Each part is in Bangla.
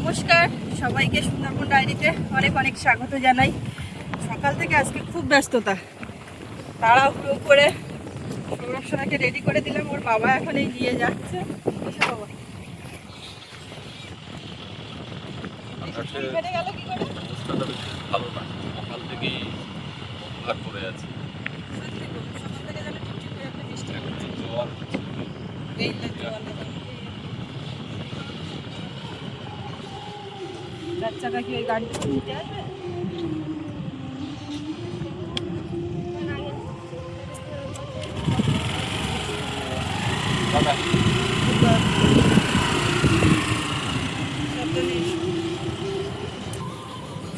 নমস্কার সবাইকে সুন্দরবন ডায়েরিতে অনেক অনেক স্বাগত জানাই। সকাল থেকে আজকে খুব ব্যস্ততা, তাড়াহুড়ো করে সৌরভসোনাকে রেডি করে দিলাম। ওর বাবা এখন এই নিয়ে যাচ্ছে। বাবা ফেটে গেল কি করে? অবস্থাটা বেশি ভালো না, সকাল থেকেই অন্ধকার পড়ে আছে। সকাল থেকে যেন টিপটিপ করে একটা বৃষ্টি হচ্ছে। জোয়ার হচ্ছে। এই তো জোয়ার বাচ্চাটা কি ওই গাড়িতে নিতে আসবে?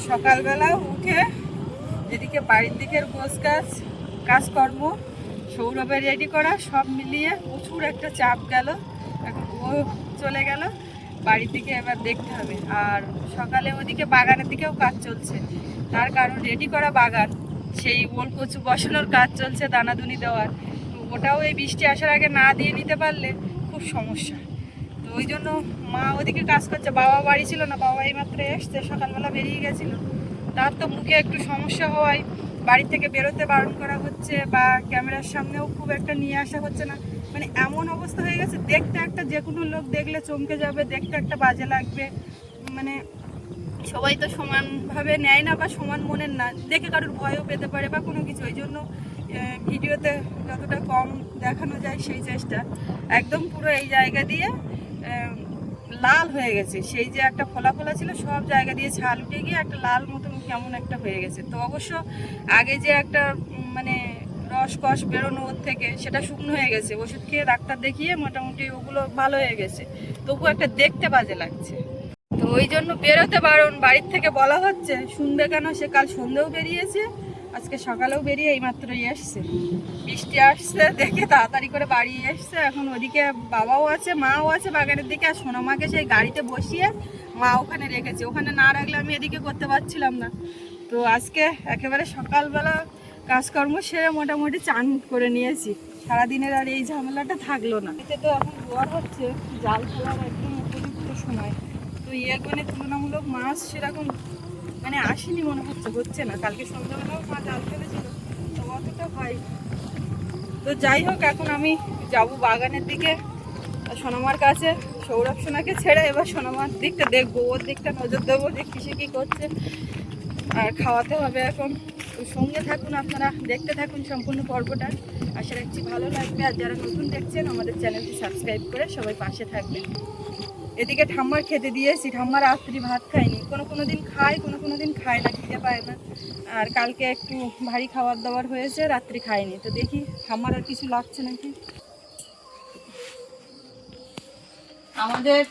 সকালবেলা উঠে এদিকে বাড়ির দিকের কাজকর্ম, সৌরভের রেডি করা, সব মিলিয়ে প্রচুর একটা চাপ গেল। এখন ও চলে গেল বাড়ির দিকে, এবার দেখতে হবে। আর সকালে ওদিকে বাগানের দিকেও কাজ চলছে, তার কারণ রেডি করা বাগান, সেই ওল কচু বসানোর কাজ চলছে, দানাদুনি দেওয়ার। তো ওটাও এই বৃষ্টি আসার আগে না দিয়ে নিতে পারলে খুব সমস্যা। তো ওই জন্য মা ওদিকে কাজ করছে। বাবা বাড়ি ছিল না, বাবা এইমাত্র এসছে, সকালবেলা বেরিয়ে গেছিল। তার তো মুখে একটু সমস্যা হওয়ায় বাড়ি থেকে বেরোতে বারণ করা হচ্ছে, বা ক্যামেরার সামনেও খুব একটা নিয়ে আসা হচ্ছে না। মানে এমন অবস্থা হয়ে গেছে, দেখতে একটা যে কোনো লোক দেখলে চমকে যাবে, দেখতে একটা বাজে লাগবে। মানে সবাই তো সমানভাবে নেয় না, বা সমান মনের না, দেখে কারোর ভয়ও পেতে পারে বা কোনো কিছু। ওই জন্য ভিডিওতে যতটা কম দেখানো যায় সেই চেষ্টা। একদম পুরো এই জায়গা দিয়ে লাল হয়ে গেছে, সেই যে একটা ফোলা ফোলা ছিল সব জায়গা দিয়ে ছাল উঠে গিয়ে একটা লাল মতন কেমন একটা হয়ে গেছে। তো অবশ্য আগে যে একটা মানে রসকস বেরোনো ওর থেকে, সেটা শুকনো হয়ে গেছে। ওষুধ খেয়ে ডাক্তার দেখিয়ে মোটামুটি ওগুলো ভালো হয়ে গেছে, তবু একটা দেখতে বাজে লাগছে। তো ওই জন্য বেরোতে বারণ, বাড়ির থেকে বলা হচ্ছে, শুনবে কেন? সে কাল সন্ধ্যেও বেরিয়েছে, আজকে সকালেও বেরিয়ে এইমাত্রই এসছে। বৃষ্টি আসছে দেখে তাড়াতাড়ি করে বাড়ি এসছে। এখন ওদিকে বাবাও আছে, মাও আছে বাগানের দিকে, আর সোনামাকে সেই গাড়িতে বসিয়ে মা ওখানে রেখেছে। ওখানে না রাখলে আমি এদিকে করতে পারছিলাম না। তো আজকে একেবারে সকালবেলা কাজকর্ম সেরে মোটামুটি চান করে নিয়েছি। সারাদিনের আর এই ঝামেলাটা থাকলো না। এতে তো এখন জোয়ার হচ্ছে, জাল ফেলার একদম উপযুক্ত সময়। তো মানে তুলনামূলক মাছ সেরকম মানে আসেনি মনে হচ্ছে না। কালকে সন্ধ্যাবেলাও মা জাল ফেলেছিল, তো অতটা হয়। তো যাই হোক, এখন আমি যাব বাগানের দিকে, সোনামার কাছে। সৌরভ সোনাকে ছেড়ে এবার সোনামার দিকটা দেখবো, ওর দিকটা নজর দেবো যে কিসে কী করছে। আর খাওয়াতে হবে এখন। তো সঙ্গে থাকুন আপনারা, দেখতে থাকুন সম্পূর্ণ পর্বটা। আশা রাখছি ভালো লাগবে। আর যারা নতুন দেখছেন আমাদের চ্যানেলটি সাবস্ক্রাইব করে সবাই পাশে থাকবেন। এদিকে ঠাম্মার খেতে দিয়েছি, ঠাম্মা রাত্রি ভাত খায়নি। কোনো দিন খায়, কোনো দিন খায় না, খিদে পায় না। আর কালকে একটু ভারী খাবার দাবার হয়েছে, রাত্রি খায়নি। তো দেখি ঠাম্মার আর কিছু লাগছে নাকি। আমাদের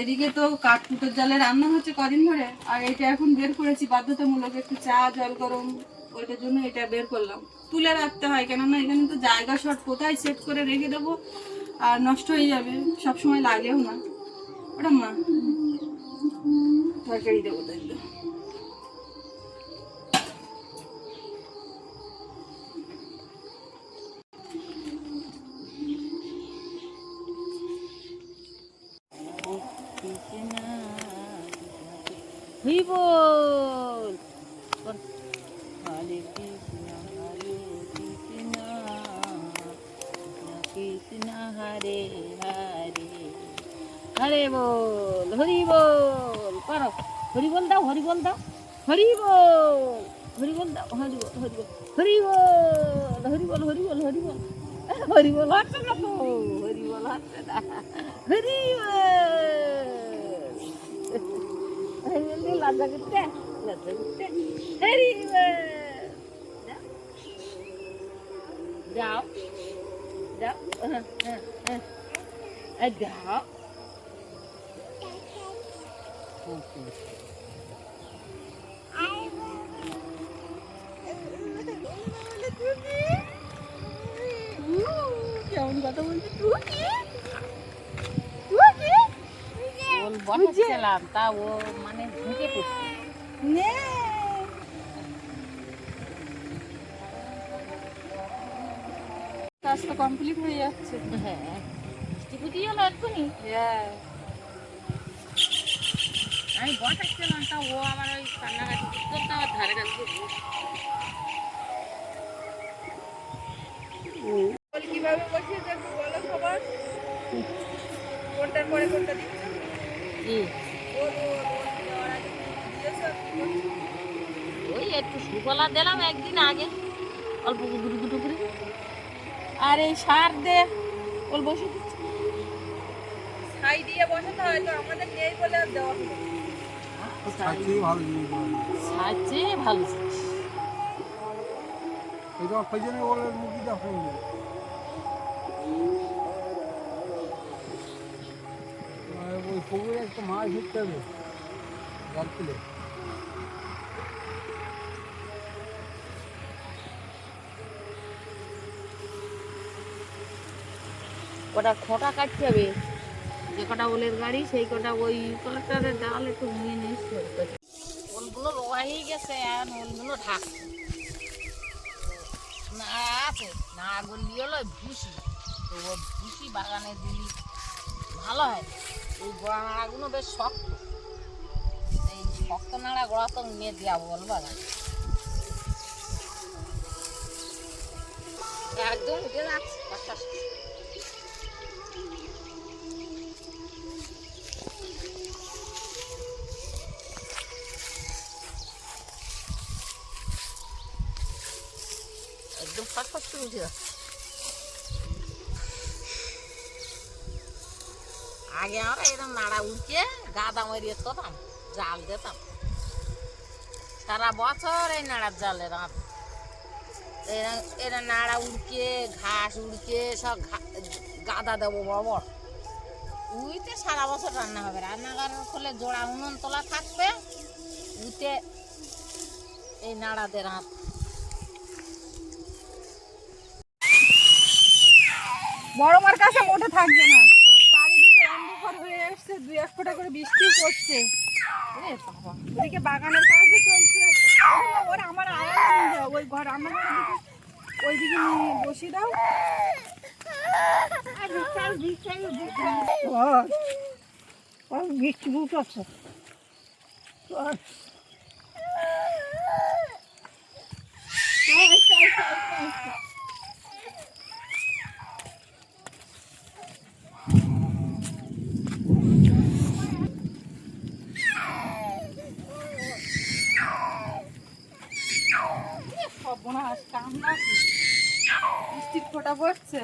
এদিকে তো কাঠকুটোর জালে রান্না হচ্ছে কদিন ধরে, আর এটা এখন বের করেছি বাধ্যতামূলক, একটু চা জল গরম, ওইটার জন্য এটা বের করলাম। তুলে রাখতে হয়, কেননা এখানে তো জায়গা শর্ট, কোথায় সেট করে রেখে দেবো আর নষ্ট হয়ে যাবে, সবসময় লাগেও না। ওটা মা তরকারি দেবো, তাই তো। হরে কৃষ্ণ হরে হরে, হরে বল, হরি বল, পারো হরি বল দাও, হরি বল দাও, হরি বল, হরি বল দাও, হরি বল, হরি বল, হরি বল, হরি বল, হরি বল, হরি বল, হরি বল হচ্ছে না তো, হরি বল হচ্ছে না, হরি বল, লজ্জা করতে, লজ্জা করতে, হরি বল। যাও যাও, যাও। কেমন কথা বলছি, বসাচ্ছিলাম, তা ও মানে ঢুকে পড়ছে। কাজ তো কমপ্লিট হয়ে যাচ্ছে। হ্যাঁ, বৃষ্টি হলো এক্ষুনি। হ্যাঁ, আমি বসাচ্ছিলাম, তা ও আমার ওই কান্নাকাটি করতে আমার ধারে কাছে বল কিভাবে বসিয়েছে একটু বলো সবার, কোনটার পরে কোনটা দিচ্ছ? কি ওল ওল ওল দেওয়ার আগে দিয়েছো কি করছো? ওই একটু সুফলা দিলাম একদিন আগে, অল্প দুটো দুটো করে। আর এই সার দে ওল বসে দিচ্ছি, ছাই দিয়ে বসাতে হয় তো, আমাদের নেই বলে আর দেওয়া হলো না। সবচেয়ে ভালো জিনিস সাহায্যে ভালো জিনিস। এটা খোঁজনে বলে মুখিটা শুনবে ওই পুকুরে একটা মাছ ধরতে হবে জাল তুলে ওটা খোটা কাটতে হবে, যে কটা ওলের গাড়ি সেই কটা ওই কলেক্টরের ডাল একটু ভেঙে নিয়ে ওলগুলো রোয়া হয়ে গেছে, এখন ওলগুলো ঢাকছে। নাড়া আছে, নাড়া গলি হলো ভুসি, তো ও ভুসি বাগানে দিলি ভালো হয়। এই গোড়া নাড়াগুলো বেশ শক্ত, এই শক্ত নাড়া গোড়া তো নিয়ে দেওয়া বল বাগানে একদম উঠে যাচ্ছে আস্তে আস্তে। একদম ফাঁস করে উঠে যাচ্ছে। আগে আমরা এরকম নাড়া উড়কে গাদা মারিয়ে থতাম, জাল দিতাম সারা বছর। এই নাড়ার জালে রাত এরা নাড়া উড়কে ঘাস উড়কে সব গাদা দেবো বড় বড়, উইতে সারা বছর রান্না হবে। রান্না করার ফলে জোড়া উনুন তোলা থাকবে, উইতে এই নাড়াদের রাত। বড় মার কাছে মোটে থাকবে না, চারিদিকে অন্ধকার হয়ে এসছে, দুই এক ফোঁটা করে বৃষ্টি পড়ছে। ওরে বাবা, ওদিকে বাগানের কাজও চলছে। ওরা আমার আয়া নিয়ে যাও, ওই ঘর রান্নাঘরের দিকে ওইদিকে নিয়ে বসিয়ে দাও। বৃষ্টি বুঝতে বৃষ্টির ফোঁটা পড়ছে।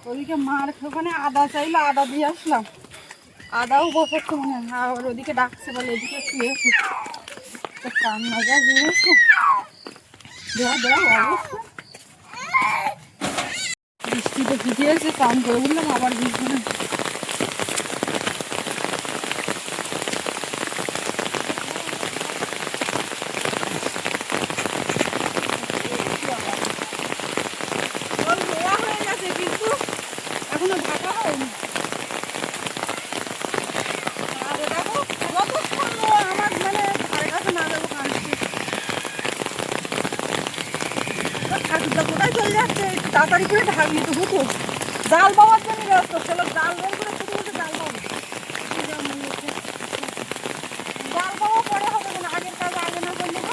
ওদিকে মার ওখানে আদা চাইলো, আদা দিয়ে আসলাম, আদাও বসাচ্ছে মনে হয়। আর ওদিকে ডাকছে বলে এদিকে শুয়েছে, কান্না যা দিয়েছে দেওয়া দেওয়া অবস্থা। বৃষ্টিতে ভিজিয়েছে, কান করে উঠলাম, আবার ভিজবে না। এখনো ঢাকা হয়নি। আর দেখো যতক্ষণ আমার মানে ধারে কাছে না যাবো কাঁদছি, ঠাকুরটা কোথায় চলে যাচ্ছে, একটু তাড়াতাড়ি করে ঢাকলি তো হতো। জাল পাওয়ার জন্য ব্যস্ত ছিল, জাল বের করে ছোটো ছোটো জাল পাবো, জাল পাওয়া পরে হবে না, আগের কাজ আগে না করলে তো।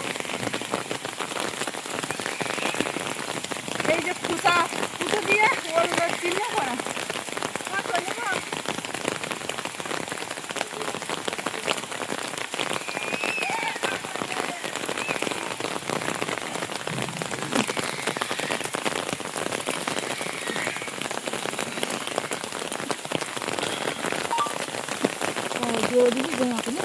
এই যে খুঁটা খুঁটো দিয়ে ওর চিহ্ন করা চলে না। ওদিকে ঘুমাতে না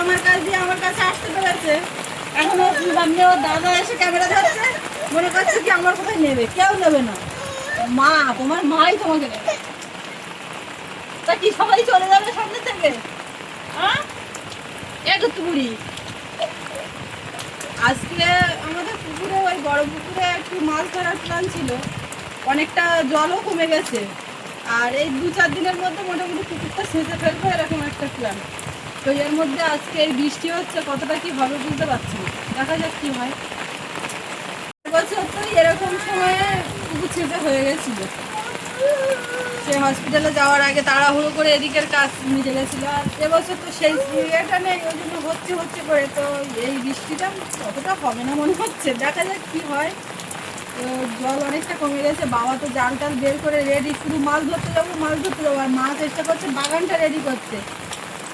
আমার কাছ দিয়ে আমার কাছে আসতে পেরেছে, এখন সামনে ওর দাদা এসে ক্যামেরা ধরছে, মনে করছে কি আমার কোথায় নেবে, কেউ নেবে না, মা তোমার মাই তোমাকে নেবে। তা কি সবাই চলে যাবে সামনে থেকে? হ্যাঁ বুড়ি আজকে আমাদের পুকুরে, ওই বড় পুকুরে একটু মাছ ধরার প্ল্যান ছিল, অনেকটা জলও কমে গেছে, আর এই 2-4 দিনের মধ্যে মোটামুটি পুকুরটা সেচে ফেলবো এরকম একটা প্ল্যান। তো এর মধ্যে আজকে এই বৃষ্টি হচ্ছে, কতটা কি হবে বুঝতে পারছি না, দেখা যাক কি হয়। এবছর তো এরকম সময়ে পুকুর ছেঁচে হয়ে গেছিল, সে হসপিটালে যাওয়ার আগে তাড়াহুড়ো করে এদিকের কাজ মিটে গেছিলো, আর এবছর তো সেই ইয়েটা নেই, ওই জন্য হচ্ছে করে, তো এই বৃষ্টিটা অতটা হবে না মনে হচ্ছে, দেখা যাক কি হয়। তো জল অনেকটা কমে গেছে, বাবা তো জাল টাল বের করে রেডি, শুধু মাছ ধরতে যাবো, আর মা চেষ্টা করছে বাগানটা রেডি করতে।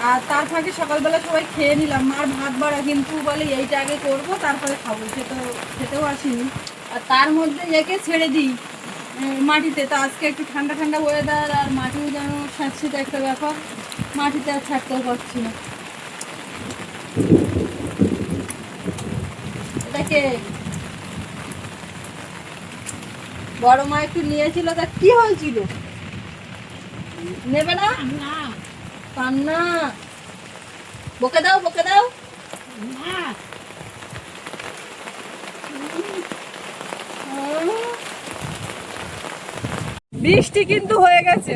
আর তার ফাঁকে সকালবেলা সবাই খেয়ে নিলাম, মার ভাত বাড়া, কিন্তু বলে এইটা আগে করবো তারপরে খাবো, সে তো খেতেও আসিনি। আর তার মধ্যে একে ছেড়ে দিই মাটিতে, তো আজকে একটু ঠান্ডা ঠান্ডা ওয়েদার, আর মাটিও যেন স্যাঁতসেঁতে একটা ব্যাপার, মাটিতে আর ছাড়তেও পারছি না। এটাকে বড় মা একটু নিয়েছিল, তা কি হয়েছিল? নেবে না? কান্না, বকে দাও বৃষ্টি কিন্তু হয়ে গেছে,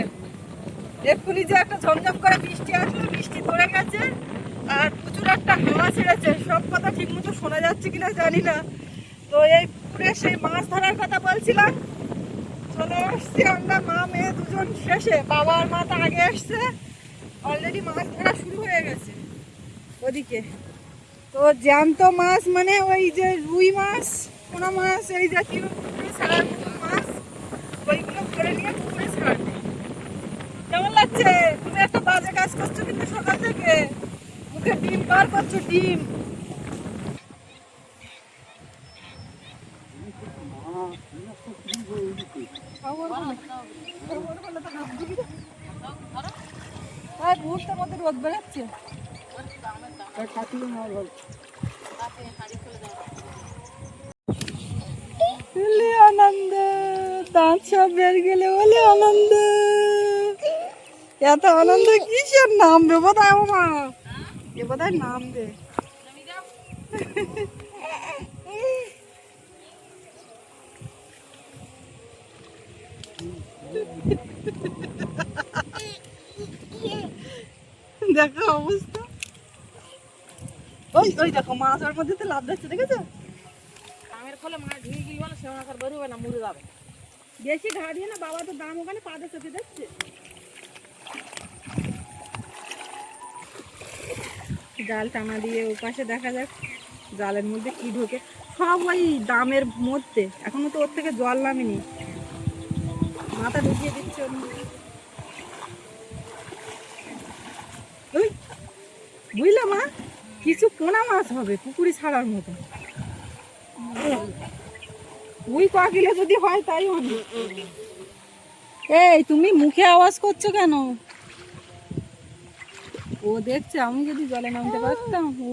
এক্ষুনি যে একটা ঝমঝম করে বৃষ্টি আসলো, বৃষ্টি ধরে গেছে, আর প্রচুর একটা হাওয়া ছেড়েছে, সব কথা ঠিক মতো শোনা যাচ্ছে কিনা জানি না। তো এই পুকুরে সেই মাছ ধরার কথা বলছিলাম, চলে আসছি আমরা মা মেয়ে দুজন শেষে, বাবা আর মা তো আগে আসছে, অলরেডি মাছ ধরা শুরু হয়ে গেছে ওদিকে। তো জ্যান্ত মাছ মানে ওই যে রুই মাছ, পোনা মাছ, এই জাতীয় ছাড়ার মাছ, ওইগুলো ধরে নিয়ে পুকুরে ছাড়বে। কেমন লাগছে? তুমি একটা বাজে কাজ করছো কিন্তু সকাল থেকে, মুখে ডিম বার করছো, ডিম। মুহূর্তের মধ্যে রোদ বেরোচ্ছে, আনন্দ, দাঁত সব বের গেলে বলে আনন্দ, এত আনন্দ কিসের নামবে বোধহয়, মা এ বোধহয় নামবে। দেখো অবস্থা, ওই দেখো মাছ ওর মধ্যে তো লাভ দিচ্ছে, দেখেছো? বেশি ঘা দিয়ে না, বাবা তো দাম ওখানে পা দিয়ে চোখে যাচ্ছে। জাল টানা দিয়ে ও পাশে দেখা যাক জালের মধ্যে কি ঢোকে, সব ওই দামের মধ্যে, এখনো তো ওর থেকে জল নামেনি, মাথা ঢুকিয়ে দিচ্ছে ওর মধ্যে। ওই বুঝলে মা, কিছু পোনা মাছ হবে পুকুরি ছাড়ার মতো, ওই কাকিলে যদি হয় তাই হবে। এই তুমি মুখে আওয়াজ করছো কেন? ও দেখছে, আমি যদি জলে নামতে পারতাম, ও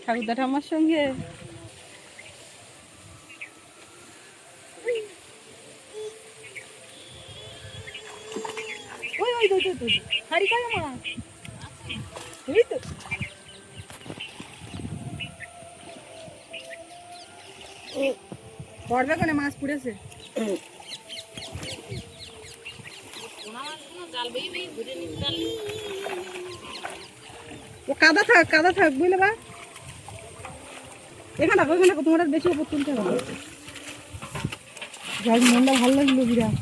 ঠাকুরদা ঠাম্মার সঙ্গে। ওই ওই তো হারি খায় মা, ওই তো পড়বে কোনে মাছ পুড়েছে। ও কাদা থাক বুঝলে বা, এখানে থাকো তোমার বেশি উপর তুলতে হবে। যাই মনটা ভালো লাগলো বিরাট,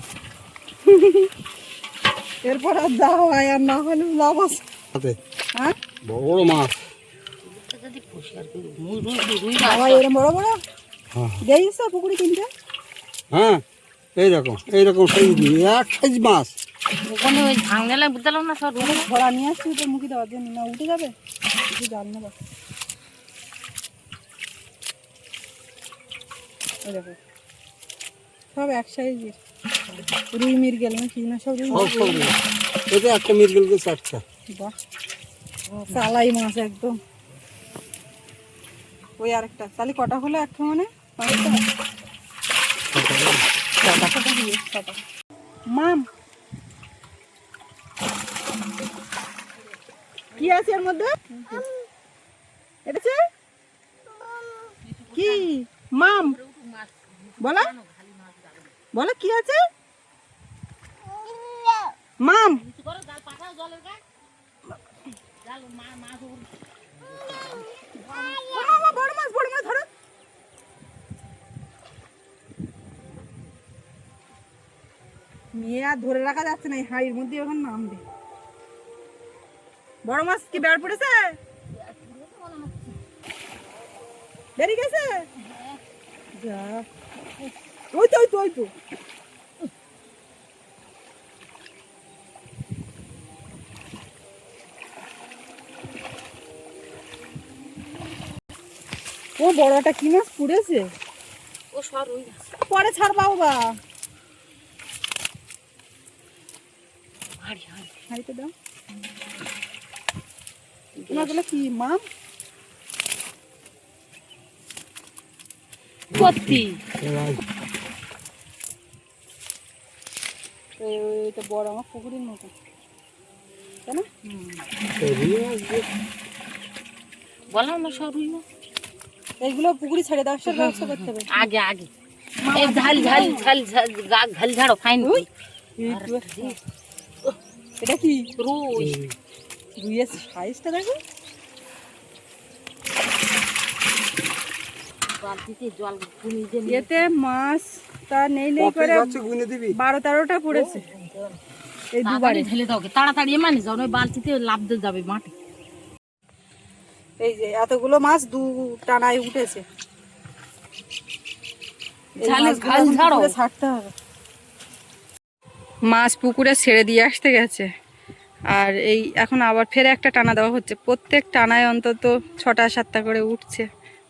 এরপর আর যাওয়া হয়, আর না হলে লাভ আছে। হ্যাঁ বড় মাছ, এরকম বড় দেখছো পুকুরে কিনতে? হ্যাঁ এইরকম এক সাইজ মাছ, ওখানে ওই ভাঙলে বুঝলাম না, সব ধরা নিয়ে আসছি তো মুখে দেওয়ার জন্য, না উঠে যাবে কিছু জাল নেবো। এই দেখো সব এক সাইজের রুই মিরগেল না কি না, সব রুই। এটা একটা মিরগেল গেছে একটা। বাহ, চালাই মাছ একদম। ওই আরেকটা তাহলে কটা হলো একটা মানে মাম কি আছে এর মধ্যে? এটা কি মাম বলো বলো কি আছে মাম? বড় মাছ ধরো। মেয়ে আর ধরে রাখা যাচ্ছে না, এই হাড়ির মধ্যে এখন নামবে। বড় মাছ কি বেড় পড়েছে? বেরিয়ে গেছে? যা ওই তো ও বড়টা কি মাছ পুড়েছে? ও সর ওই পরে ছাড়বা বাবা। হাড়িতে দাও। মাছগুলো কি মাম? সত্যি এটা বড় আমার পুকুরের মতো, তাই না? বললাম না সর রুই মাছ। এইগুলো পুকুরে ছেড়ে দেওয়ার ব্যবস্থা করতে হবে আগে এই ঝাল ঝাড়ো ফাইন। এটা কি রুই? রুইয়ের সাইজটা দেখো। বালতিতে জল গুনিয়ে এতে মাছটা নেই করে 12-13টা পড়েছে এই দুবারে। ঢেলে দাও তাড়াতাড়ি মানে যাও, ওই বালতিতে লাফ দিয়ে যাবে মাঠে। এই যে এতগুলো মাছ দু টানায় উঠেছে। ছাড়তে হবে। মাছ পুকুরে ছেড়ে দিয়ে আসতে গেছে, আর এই এখন আবার ফের একটা টানা দেওয়া হচ্ছে। প্রত্যেক টানায় অন্তত 6টা-7টা করে উঠছে।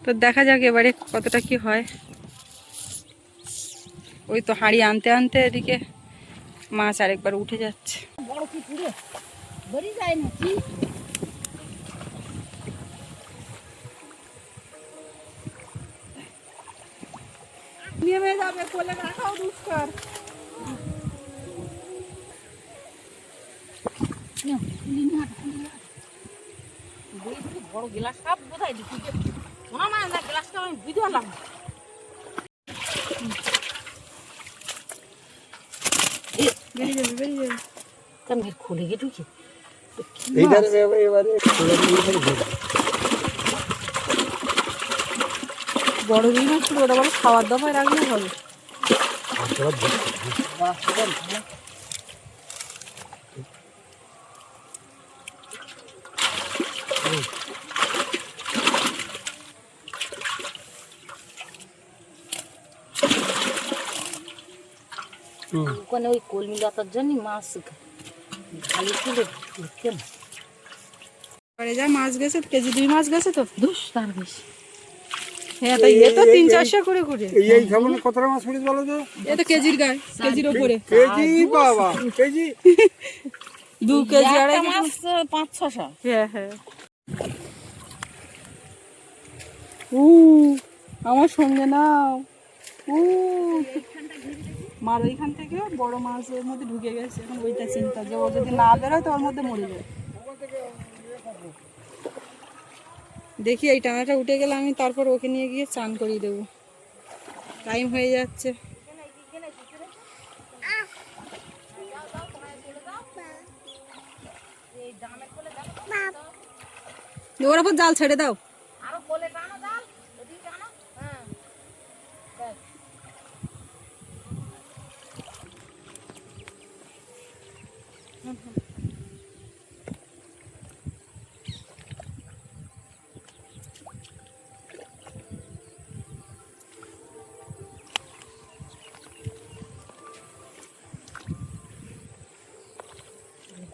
তো দেখা যাক এবারে কতটা কি হয়। ওই তো হাঁড়ি আনতে আনতে এদিকে মাছ আরেকবার উঠে যাচ্ছে। বড় কি পুরে বেরিয়ে যায় না কি? নেমে যাবে, কোলে রাখাও দুষ্কর। বড় গ্লাসটা বোধহয় দিচ্ছি শোনা মা, না গ্লাসটা আমি বুঝতে পারলাম না। বেরিয়ে যাবে। কেমন খুলে গিয়ে ঢুকে বড় রুই মাছ ওটা বলে খাওয়ার দাওয়ায় রাখলে হবে। ওখানে ওই কলমি লতার জন্য মাছ খালি তুলে যা মাছ গেছে, কেজি 2 মাছ গেছে তো দুষ তার বেশি। হ্যাঁ তাই এ তো 300-400 করে এই খাবনে কতটা মাছ পড়েছে বলো তো? এ তো কেজির গায়ে, কেজির উপরে। কেজি বাবা, কেজি 2 কেজি আড়াই মাছ 500-600। হ্যাঁ আমার সঙ্গে নাও। মার ওইখান থেকে বড় মাছের মধ্যে ঢুকে গেছে। এখন ওইটা চিন্তা যে ও যদি না বেরোয় তো ওর মধ্যে মরে যাবে। দেখি এই টানাটা উঠে গেলে আমি তারপর ওকে নিয়ে গিয়ে চান করিয়ে দেবো। টাইম হয়ে যাচ্ছে। ওর ওপর জাল ছেড়ে দাও।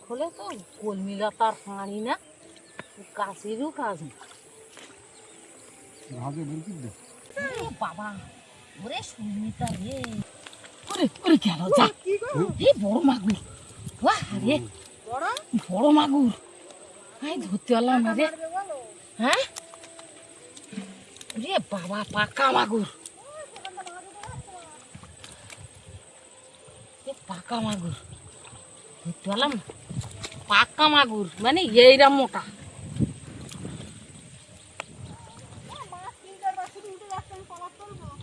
খোলে তো কলমি লতার পানি না, কাশিরও কাজ না। বাবা ওরে সুমিতা রে, ওরে গেল যা। এই বড় মাগুর, বাহ রে বড় মাগুর। এই ধরতে পারলাম না রে। হ্যাঁ রে বাবা, পাকা মাগুর, পাকা মাগুর ধরতে পারলাম না। পাকা মাগুর মানে এইরকম মোটা।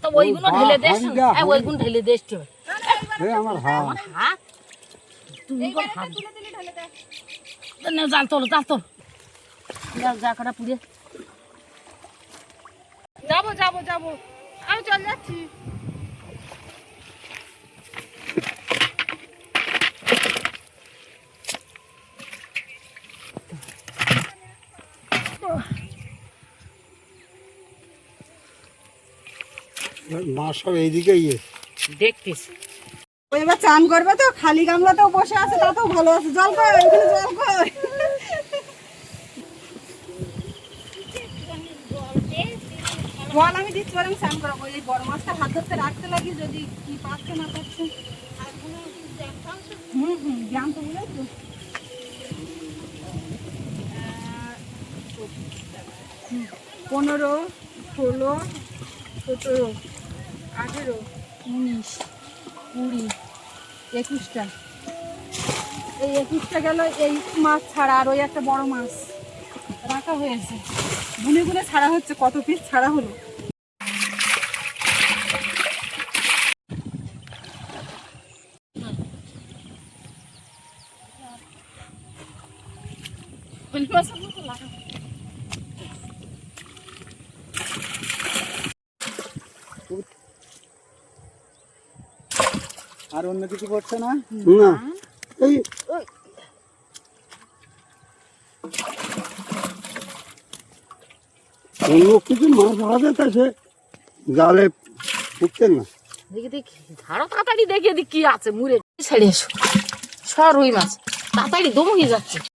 তো ওইগুলো ঢেলে দেশ, ওইগুলো ঢেলে দেশ। আমার হাত আমার হাত, তুমি কোন হাত না, জাল তোলো, জাল তোল, যা কটা পুড়ে। যাবো যাবো যাবো, আমি চল যাচ্ছি। মাছ সব এইদিকে ইয়ে দেখতেছি। ওই এবার চান করবে তো, খালি গামলাতেও বসে আছে, তাতেও ভালো আছে। জল কর, এখানে জল কর। জল আমি দিচ্ছি, আমি চান করাবো। এই বড় মাছটা হাত ধরতে রাখতে লাগি, যদি কি পাচ্ছে না পাচ্ছে। জ্ঞান তো বলে তো 15, 16, 17, 18, 19, 20, 21টা। এই 21টা গেল এই মাছ ছাড়া, আর ওই একটা বড় মাছ রাখা হয়েছে। গুনে গুনে ছাড়া হচ্ছে, কত পিস ছাড়া হলো। আর অন্য কিছু করছে না? না, এই অন্য কিছু মাছ ধরা যেত, সে জালে উঠতেন না। দেখি দেখি, ধারো তাড়াতাড়ি দেখে দেখি কি আছে মুড়ে ছেড়ে এসো। সর রুই মাছ তাড়াতাড়ি দমে যাচ্ছে।